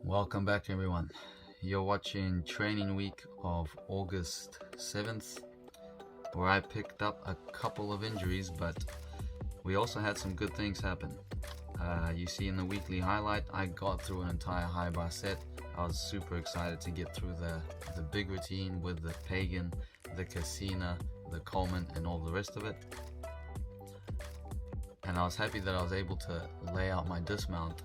Welcome back, everyone. You're watching training week of August 7th, where I picked up a couple of injuries, but we also had some good things happen. You see in the weekly highlight, I got through an entire high bar set. I was super excited to get through the big routine with the Pagan, the Casina, the Coleman, and all the rest of it. And I was happy that I was able to lay out my dismount,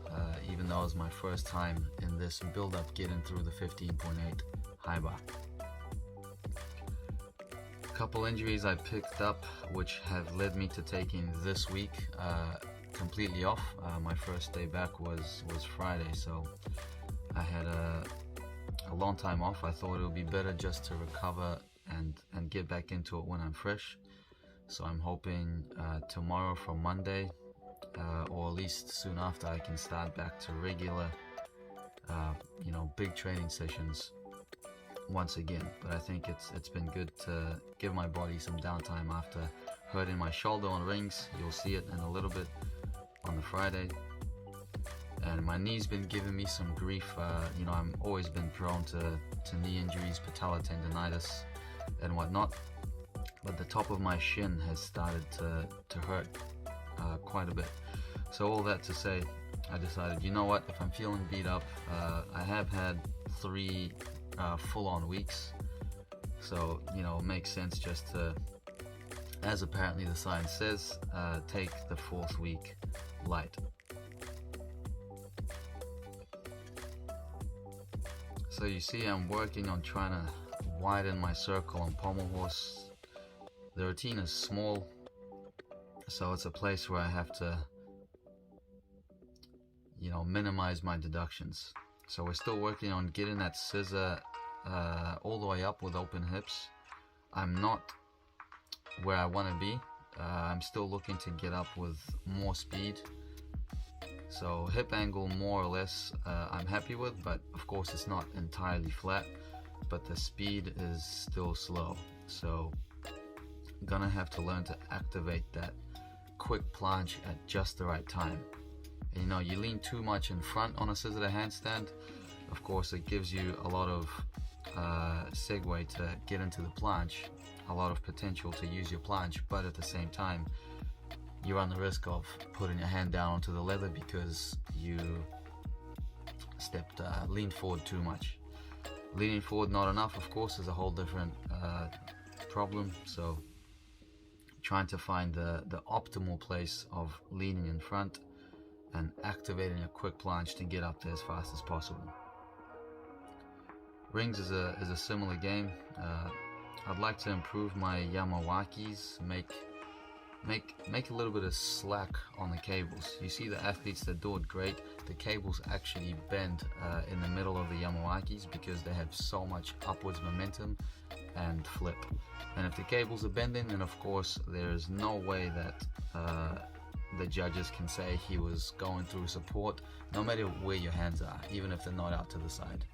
even though it was my first time in this build-up getting through the 15.8 high bar. A couple injuries I picked up, which have led me to taking this week completely off. My first day back was Friday, so I had a long time off. I thought it would be better just to recover and get back into it when I'm fresh. So I'm hoping tomorrow from Monday, or at least soon after, I can start back to regular, big training sessions once again. But I think it's been good to give my body some downtime after hurting my shoulder on rings. You'll see it in a little bit on the Friday. And my knee's been giving me some grief. I'm always been prone to knee injuries, patellar tendonitis, and whatnot. But the top of my shin has started to hurt quite a bit. So all that to say, I decided, you know what, if I'm feeling beat up, I have had 3 full-on weeks, so it makes sense just to, as apparently the science says, take the 4th week light. So you see I'm working on trying to widen my circle on pommel horse. The routine is small, so it's a place where I have to, minimize my deductions. So we're still working on getting that scissor all the way up with open hips. I'm not where I want to be. I'm still looking to get up with more speed. So hip angle more or less I'm happy with, but of course it's not entirely flat, but the speed is still slow. So gonna have to learn to activate that quick planche at just the right time. And, you lean too much in front on a scissor to handstand, of course it gives you a lot of segue to get into the planche, a lot of potential to use your planche, but at the same time you run the risk of putting your hand down onto the leather because you leaned forward too much. Leaning forward not enough, of course, is a whole different problem. So trying to find the optimal place of leaning in front and activating a quick planche to get up there as fast as possible. Rings is a similar game. I'd like to improve my Yamawakis, make a little bit of slack on the cables. You see the athletes that do it great, the cables actually bend in the middle of the Yamawakis because they have so much upwards momentum and flip. And if the cables are bending, then of course there's no way that the judges can say he was going through support, no matter where your hands are, even if they're not out to the side.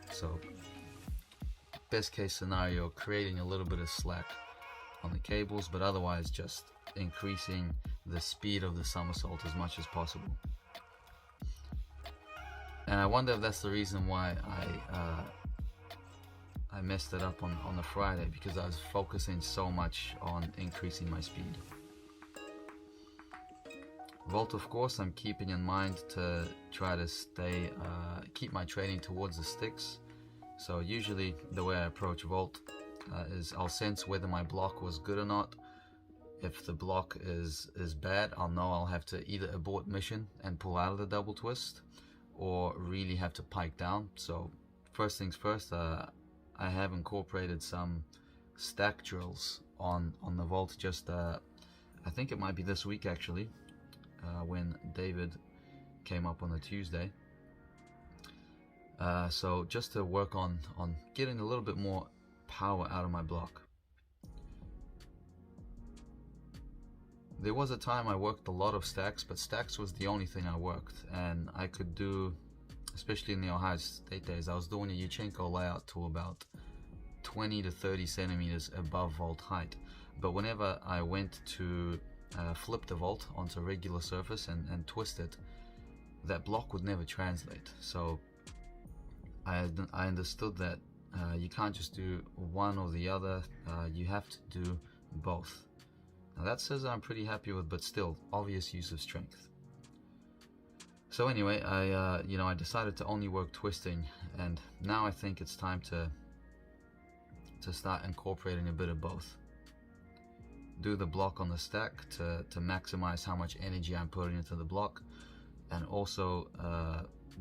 So best case scenario, creating a little bit of slack on the cables, but otherwise just increasing the speed of the somersault as much as possible. And I wonder if that's the reason why I messed it up on the Friday, because I was focusing so much on increasing my speed. Vault, of course, I'm keeping in mind to try to keep my training towards the sticks. So usually the way I approach vault is I'll sense whether my block was good or not. If the block is bad, I'll know I'll have to either abort mission and pull out of the double twist, or really have to pike down. So first things first, I have incorporated some stack drills on the vault. Just I think it might be this week actually, when David came up on the Tuesday. So just to work on getting a little bit more power out of my block. There was a time I worked a lot of stacks, but stacks was the only thing I worked, and I could do, especially in the Ohio State days, I was doing a Yurchenko layout to about 20 to 30 centimeters above vault height. But whenever I went to flip the vault onto a regular surface and twist it, that block would never translate. So I understood that you can't just do one or the other, you have to do both. Now that scissor I'm pretty happy with, but still, obvious use of strength. So anyway, I decided to only work twisting, and now I think it's time to start incorporating a bit of both. Do the block on the stack to maximize how much energy I'm putting into the block, and also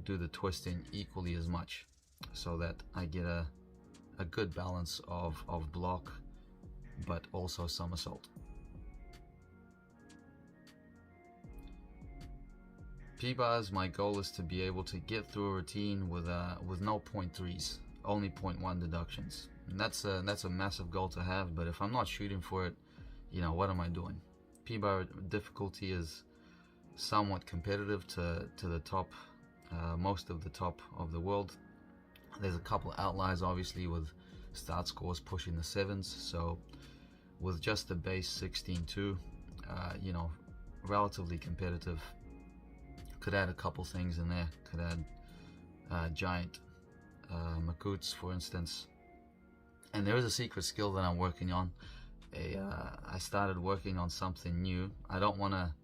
do the twisting equally as much, so that I get a good balance of block, but also somersault. P-bars, my goal is to be able to get through a routine with no 0.3s, only 0.1 deductions. And that's a massive goal to have, but if I'm not shooting for it, what am I doing? P-bar difficulty is somewhat competitive to the top, most of the top of the world. There's a couple outliers, obviously, with start scores pushing the 7s. So with just the base 16.2, relatively competitive. Could add a couple things in there. Could add giant Makuts, for instance. And there is a secret skill that I'm working on. I started working on something new. I don't want to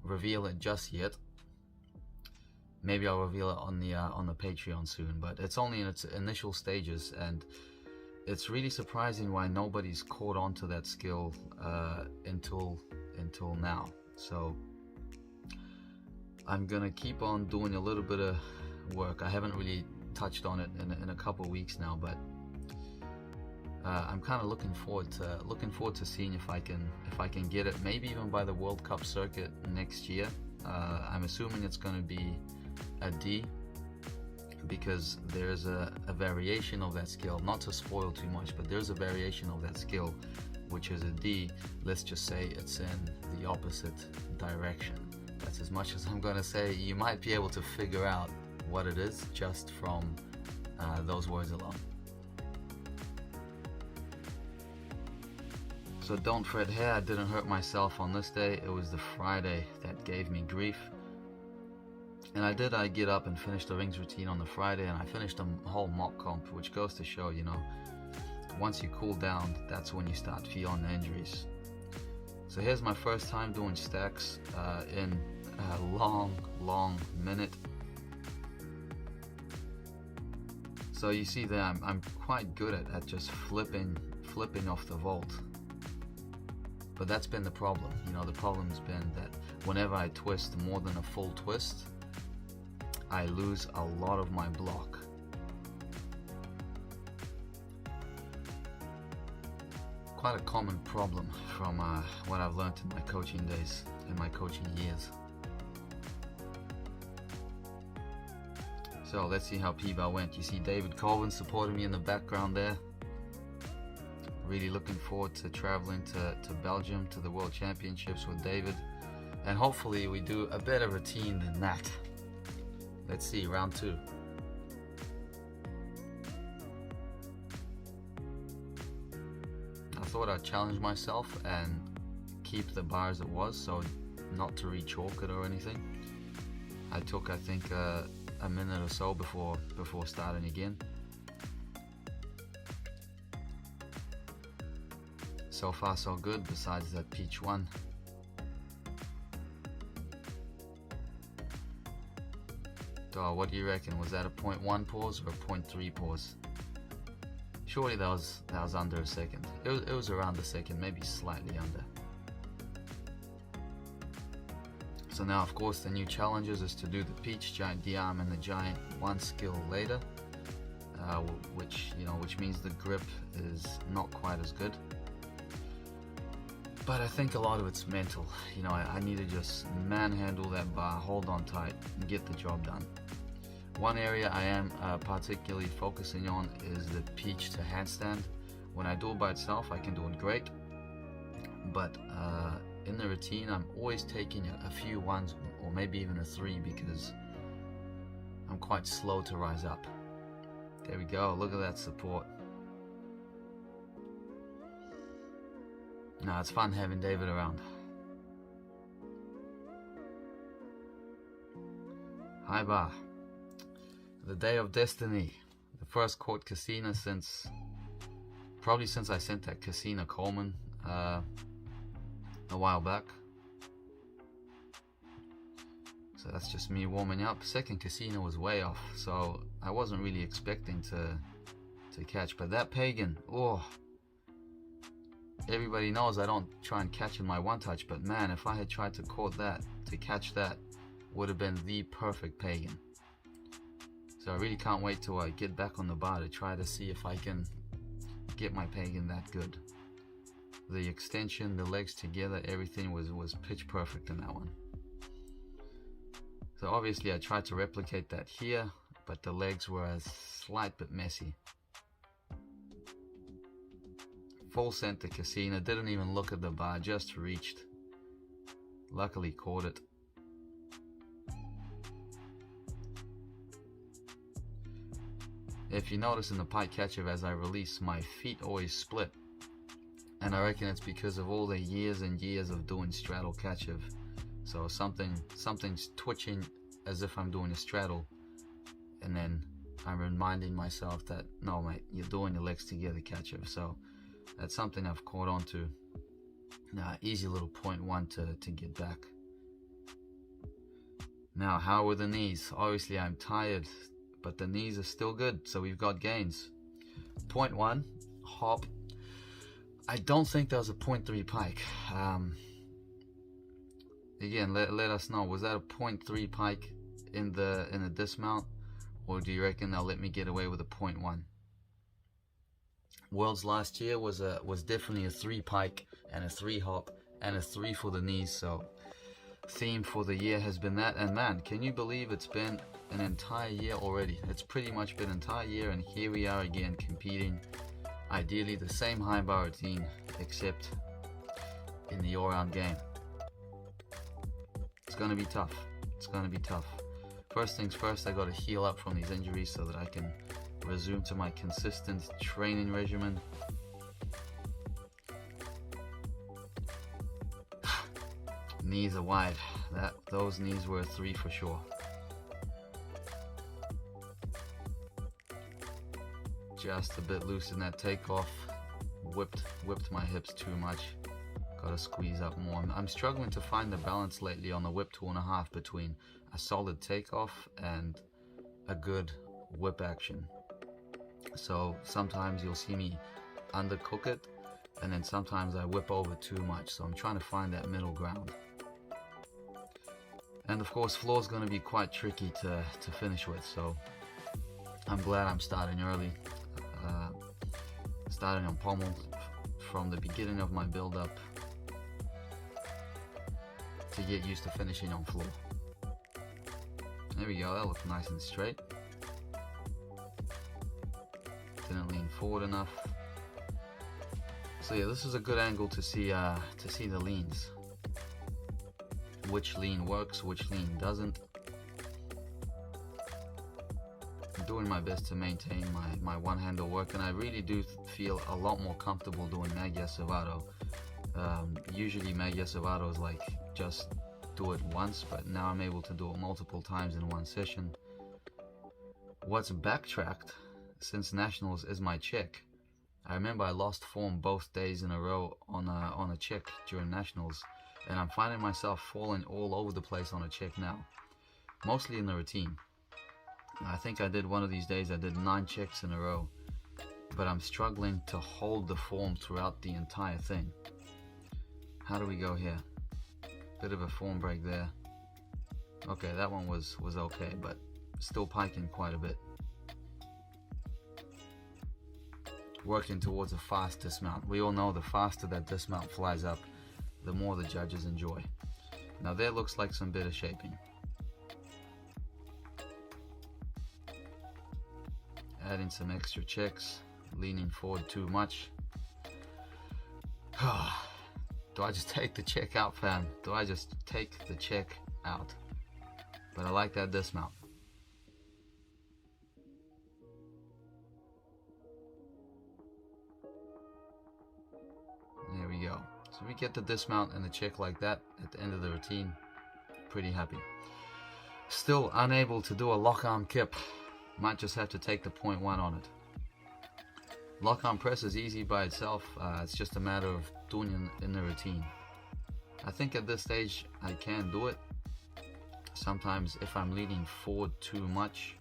reveal it just yet. Maybe I'll reveal it on the Patreon soon, but it's only in its initial stages, and it's really surprising why nobody's caught on to that skill until now. So I'm gonna keep on doing a little bit of work. I haven't really touched on it in a couple weeks now, but I'm kind of looking forward to seeing if I can get it, maybe even by the World Cup circuit next year. I'm assuming it's going to be a D, because there's a variation of that skill, not to spoil too much, but there's a variation of that skill which is a D. Let's just say it's in the opposite direction. That's as much as I'm going to say. You might be able to figure out what it is just from those words alone. So don't fret here, I didn't hurt myself on this day. It was the Friday that gave me grief. And I get up and finish the rings routine on the Friday, and I finished a whole mock comp, which goes to show, once you cool down, that's when you start feeling the injuries. So here's my first time doing stacks in a long minute. So you see that I'm quite good at just flipping off the vault. But that's been the problem. The problem's been that whenever I twist more than a full twist, I lose a lot of my block. Quite a common problem from what I've learned in my coaching days, in my coaching years. So let's see how P-bar went. You see David Colvin supporting me in the background there. Really looking forward to traveling to Belgium to the World Championships with David, and hopefully we do a better routine than that. Let's see, round 2. I thought I'd challenge myself and keep the bar as it was, so not to re-chalk it or anything. I took, I think, a minute or so before starting again. So far so good, besides that peach one. So what do you reckon? Was that a 0.1 pause or a 0.3 pause? Surely that was under a second. It was around a second, maybe slightly under. So now, of course, the new challenges is to do the peach, giant D-arm, and the giant one skill later, which means the grip is not quite as good. But I think a lot of it's mental. I need to just manhandle that bar, hold on tight, and get the job done. One area I am particularly focusing on is the peach to handstand. When I do it by itself, I can do it great. But in the routine, I'm always taking a few ones, or maybe even a 3, because I'm quite slow to rise up. There we go, look at that support. No, it's fun having David around. High bar. The day of destiny. The first caught Cassina probably since I sent that Cassina Coleman a while back. So that's just me warming up. Second Cassina was way off, so I wasn't really expecting to catch. But that pagan, oh, everybody knows I don't try and catch in my one touch, but man, if I had tried to catch that, would have been the perfect pagan. So I really can't wait till I get back on the bar to try to see if I can get my pagan that good. The extension, the legs together, everything was pitch perfect in that one. So obviously I tried to replicate that here, but the legs were a slight bit messy. Full scent to Cassina, didn't even look at the bar, just reached. Luckily caught it. If you notice in the pike catcher, as I release, my feet always split. And I reckon it's because of all the years and years of doing straddle catcher. So something's twitching as if I'm doing a straddle. And then I'm reminding myself that, no mate, you're doing your legs together catcher. So that's something I've caught on to. Easy little 0.1 to get back. Now, how were the knees? Obviously I'm tired, but the knees are still good, so we've got gains. 0.1 hop. I don't think there was a 0.3 pike. Again, let us know, was that a 0.3 pike in the dismount, or do you reckon they'll let me get away with a 0.1? Worlds last year was definitely a 3 pike and a 3 hop and a 3 for the knees. So theme for the year has been that. And man, can you believe it's been an entire year already? It's pretty much been an entire year, and here we are again competing. Ideally the same high bar routine, except in the all-round game. It's gonna be tough. It's gonna be tough. First things first, I gotta heal up from these injuries so that I can resume to my consistent training regimen. Knees are wide. Those knees were a 3 for sure. Just a bit loose in that takeoff. Whipped my hips too much. Gotta squeeze up more. I'm struggling to find the balance lately on the whip 2.5 between a solid takeoff and a good whip action. So sometimes you'll see me undercook it, and then sometimes I whip over too much. So I'm trying to find that middle ground. And of course, floor is going to be quite tricky to finish with. So I'm glad I'm starting early. Starting on pommel from the beginning of my build-up to get used to finishing on floor. There we go, that looks nice and straight. Didn't lean forward enough. So yeah, this is a good angle to see the leans. Which lean works, which lean doesn't. I'm doing my best to maintain my one handle work, and I really do feel a lot more comfortable doing Magyar Sziváró. Usually Magyar Sziváró is like just do it once, but now I'm able to do it multiple times in one session. What's backtracked since nationals is my check. I remember I lost form both days in a row on a check during nationals, and I'm finding myself falling all over the place on a check now, mostly in the routine. I think I did one of these days, I did 9 checks in a row, but I'm struggling to hold the form throughout the entire thing. How do we go here? Bit of a form break there. Okay, that one was okay, but still piking quite a bit. Working towards a fast dismount. We all know the faster that dismount flies up, the more the judges enjoy. Now there looks like some bit of shaping. Adding some extra checks, leaning forward too much. Do I just take the check out, fam? Do I just take the check out? But I like that dismount. There we go. So we get the dismount and the check like that at the end of the routine. Pretty happy. Still unable to do a lock arm kip. Might just have to take the 0.1 on it. Lock arm press is easy by itself. It's just a matter of doing it in the routine. I think at this stage I can do it. Sometimes if I'm leaning forward too much,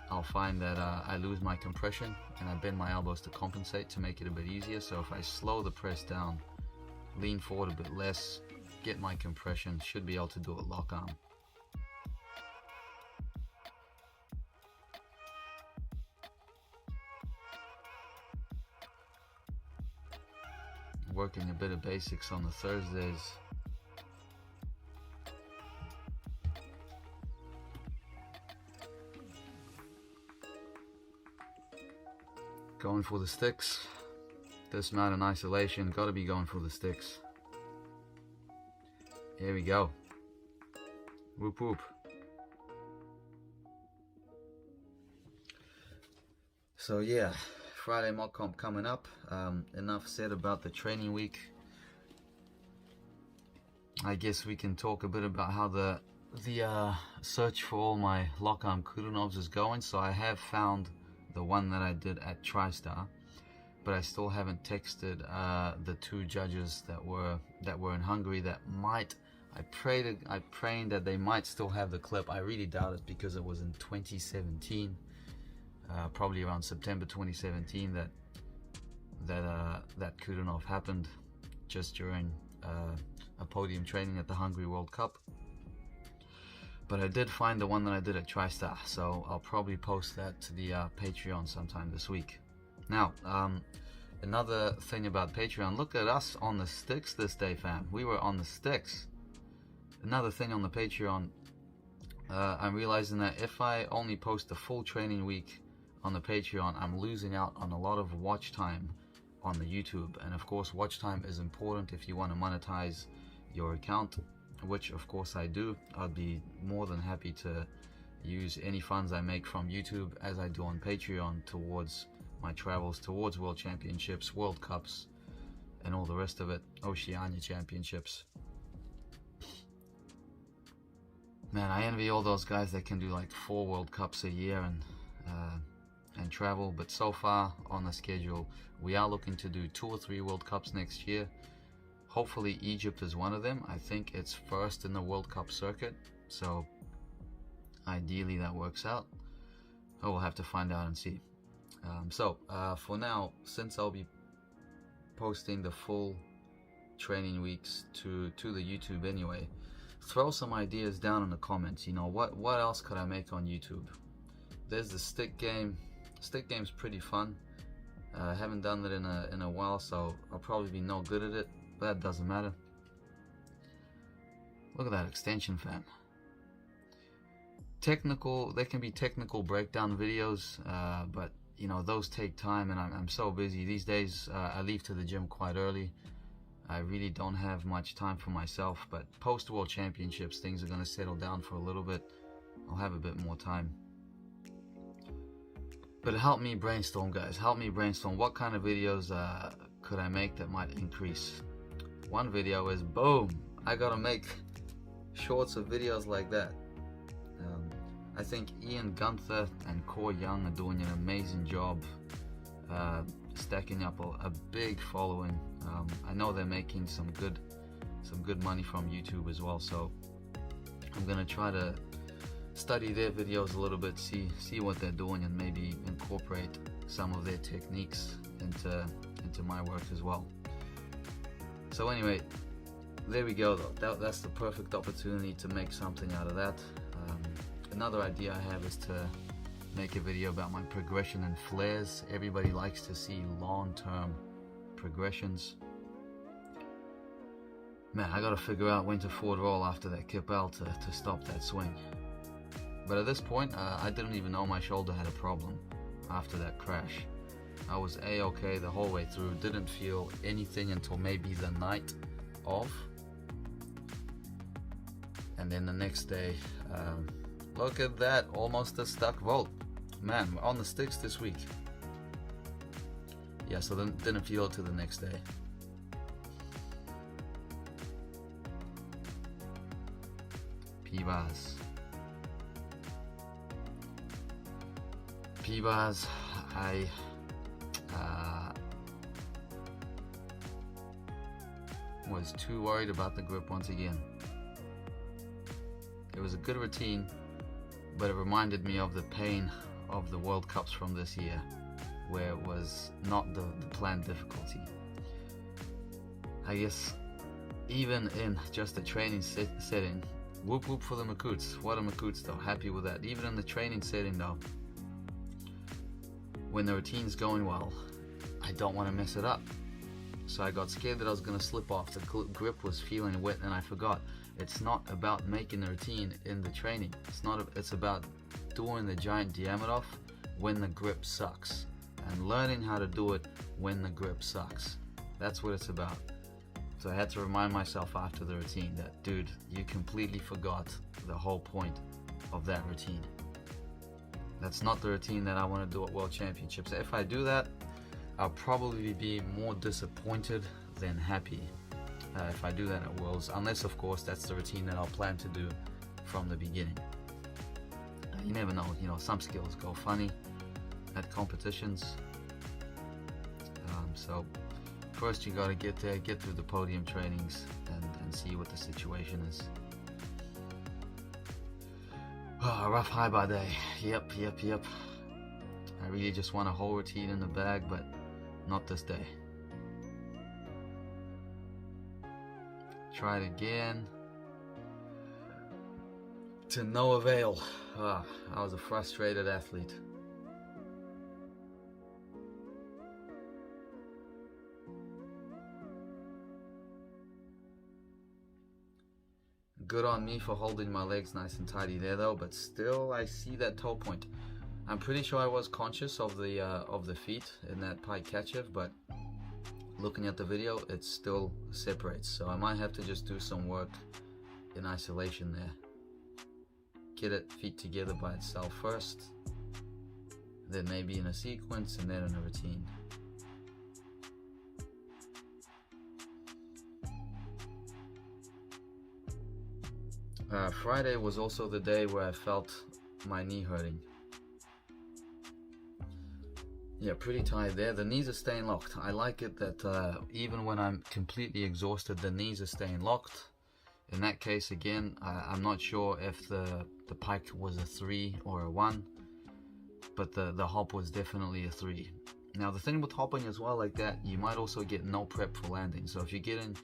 I'll find that I lose my compression and I bend my elbows to compensate to make it a bit easier. So if I slow the press down, lean forward a bit less, get my compression, should be able to do a lock arm. Working a bit of basics on the Thursdays. Going for the sticks. Dismount in isolation, gotta be going for the sticks. Here we go. Whoop whoop. So yeah, Friday mock comp coming up. Enough said about the training week. I guess we can talk a bit about how the search for all my lock arm Kurunovs is going. So I have found the one that I did at TriStar, but I still haven't texted the two judges that were in Hungary that might. I prayed that they might still have the clip. I really doubt it because it was in 2017, probably around September 2017 that Kudunov happened, just during a podium training at the Hungary World Cup. But I did find the one that I did at TriStar, so I'll probably post that to the Patreon sometime this week. Now, another thing about Patreon, look at us on the sticks this day, fam. We were on the sticks. Another thing on the Patreon, I'm realizing that if I only post the full training week on the Patreon, I'm losing out on a lot of watch time on the YouTube. And of course, watch time is important if you want to monetize your account, which of course I do. I'd be more than happy to use any funds I make from YouTube, as I do on Patreon, towards my travels towards World Championships, World Cups, and all the rest of it, Oceania Championships. Man, I envy all those guys that can do like 4 World Cups a year and travel. But so far on the schedule, we are looking to do 2 or 3 World Cups next year. Hopefully Egypt is one of them. I think it's first in the World Cup circuit, so ideally that works out. Oh, we'll have to find out and see. For now, since I'll be posting the full training weeks to the YouTube anyway, throw some ideas down in the comments. You know, what else could I make on YouTube? There's the stick game. Stick game's pretty fun. I haven't done it in a while, so I'll probably be no good at it, but that doesn't matter. Look at that extension, fam. There can be technical breakdown videos, but you know, those take time, and I'm so busy these days. I leave to the gym quite early. I really don't have much time for myself, but post World Championships, things are going to settle down for a little bit. I'll have a bit more time. But help me brainstorm, guys. Help me brainstorm. What kind of videos could I make that might increase? One video is, boom, I gotta make shorts of videos like that. I think Ian Gunther and Core Young are doing an amazing job stacking up a big following. I know they're making some good money from YouTube as well, so I'm gonna try to study their videos a little bit, see what they're doing, and maybe incorporate some of their techniques into my work as well. So anyway, there we go though. That's the perfect opportunity to make something out of that. Another idea I have is to make a video about my progression and flares. Everybody likes to see long-term progressions. Man, I gotta figure out when to forward roll after that kip out to stop that swing. But at this point, I didn't even know my shoulder had a problem after that crash. I was A-okay the whole way through, didn't feel anything until maybe the night of. And then the next day, look at that, almost a stuck vault. Man, we're on the sticks this week. Yeah, so then didn't feel it till the next day. Pivas. P-bars, I was too worried about the grip once again. It was a good routine, but it reminded me of the pain of the World Cups from this year, where it was not the planned difficulty. I guess even in just a training setting, whoop whoop for the Makutes. What a Makutes though, happy with that. Even in the training setting though, when the routine's going well, I don't want to mess it up. So I got scared that I was going to slip off. The grip was feeling wet and I forgot. It's not about making the routine in the training. It's about doing the giant Dyatlov when the grip sucks. And learning how to do it when the grip sucks. That's what it's about. So I had to remind myself after the routine that, dude, you completely forgot the whole point of that routine. That's not the routine that I want to do at World Championships. If I do that, I'll probably be more disappointed than happy if I do that at Worlds, unless of course that's the routine that I'll plan to do from the beginning. You never know, some skills go funny at competitions. So first you got to get there, get through the podium trainings and see what the situation is. Oh, a rough high bar day. Yep. I really just want a whole routine in the bag, but not this day. Try it again. To no avail. I was a frustrated athlete. Good on me for holding my legs nice and tidy there though, but still I see that toe point. I'm pretty sure I was conscious of the feet in that pike Tkachev, but looking at the video, it still separates. So I might have to just do some work in isolation there. Get it feet together by itself first, then maybe in a sequence, and then in a routine. Friday was also the day where I felt my knee hurting. Yeah, pretty tired there. The knees are staying locked. I like it that even when I'm completely exhausted, the knees are staying locked. In that case, again, I'm not sure if the pike was a 3 or a 1, but the hop was definitely a 3. Now, the thing with hopping as well like that, you might also get no prep for landing. So if you're getting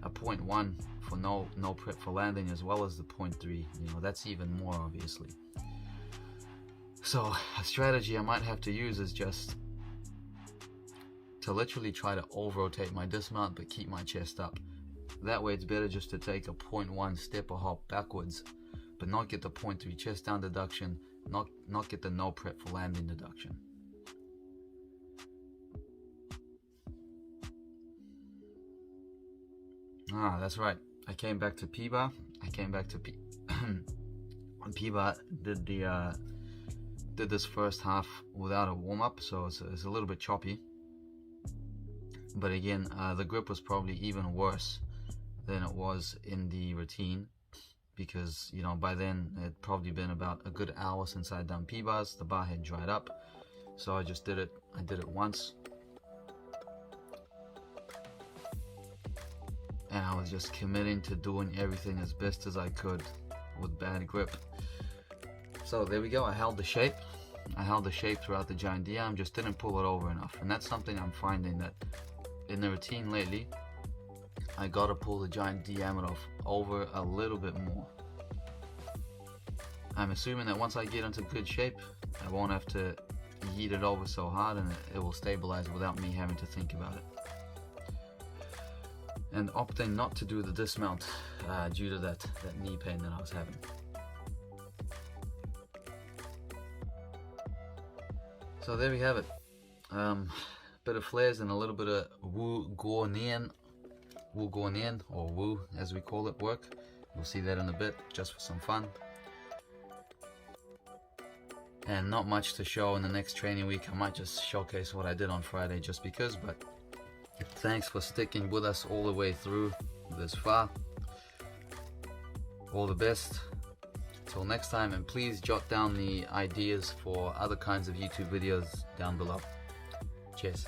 a 0.1 for no prep for landing as well as the 0.3, that's even more obviously. So a strategy I might have to use is just to literally try to over-rotate my dismount but keep my chest up. That way it's better just to take a 0.1 step or hop backwards, but not get the 0.3 chest down deduction, not get the no prep for landing deduction. That's right. I came back to P-bar. P-bar did this first half without a warm-up, so it's a little bit choppy. But again, the grip was probably even worse than it was in the routine, because by then it had probably been about a good hour since I'd done P-bars. The bar had dried up, so I just did it. I did it once, and I was just committing to doing everything as best as I could with bad grip. So there we go. I held the shape throughout the giant Dam, just didn't pull it over enough. And that's something I'm finding, that in the routine lately, I gotta pull the giant Dyatlov over a little bit more. I'm assuming that once I get into good shape, I won't have to yeet it over so hard, and it will stabilize without me having to think about it. And opting not to do the dismount due to that knee pain that I was having. So there we have it. Bit of flares and a little bit of Wu Guonian, or Wu as we call it, work. We'll see that in a bit, just for some fun. And not much to show in the next training week. I might just showcase what I did on Friday just because, but thanks for sticking with us all the way through this far. All the best. Talk Until next time, and please jot down the ideas for other kinds of YouTube videos down below. Cheers.